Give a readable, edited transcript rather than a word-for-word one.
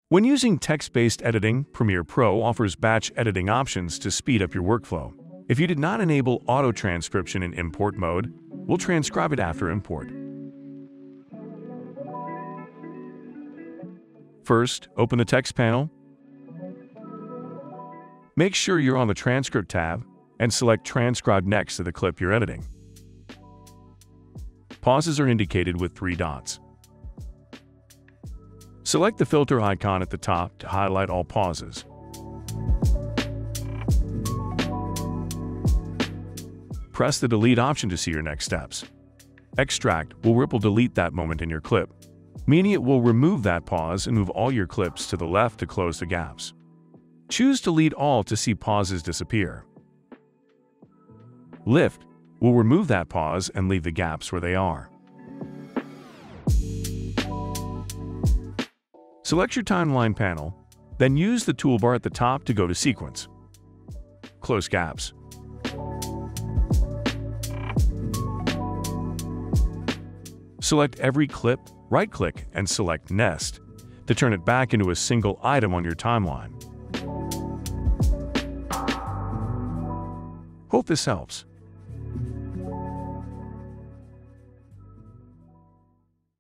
When using text-based editing, Premiere Pro offers batch editing options to speed up your workflow. If you did not enable auto-transcription in import mode, we'll transcribe it after import. First, open the text panel. Make sure you're on the Transcript tab and select Transcribe next to the clip you're editing. Pauses are indicated with 3 dots. Select the filter icon at the top to highlight all pauses. Press the Delete option to see your next steps. Extract will ripple delete that moment in your clip, meaning it will remove that pause and move all your clips to the left to close the gaps. Choose Delete All to see pauses disappear. Lift will remove that pause and leave the gaps where they are. Select your timeline panel, then use the toolbar at the top to go to Sequence. Close gaps. Select every clip, right-click, and select Nest to turn it back into a single item on your timeline. Hope this helps.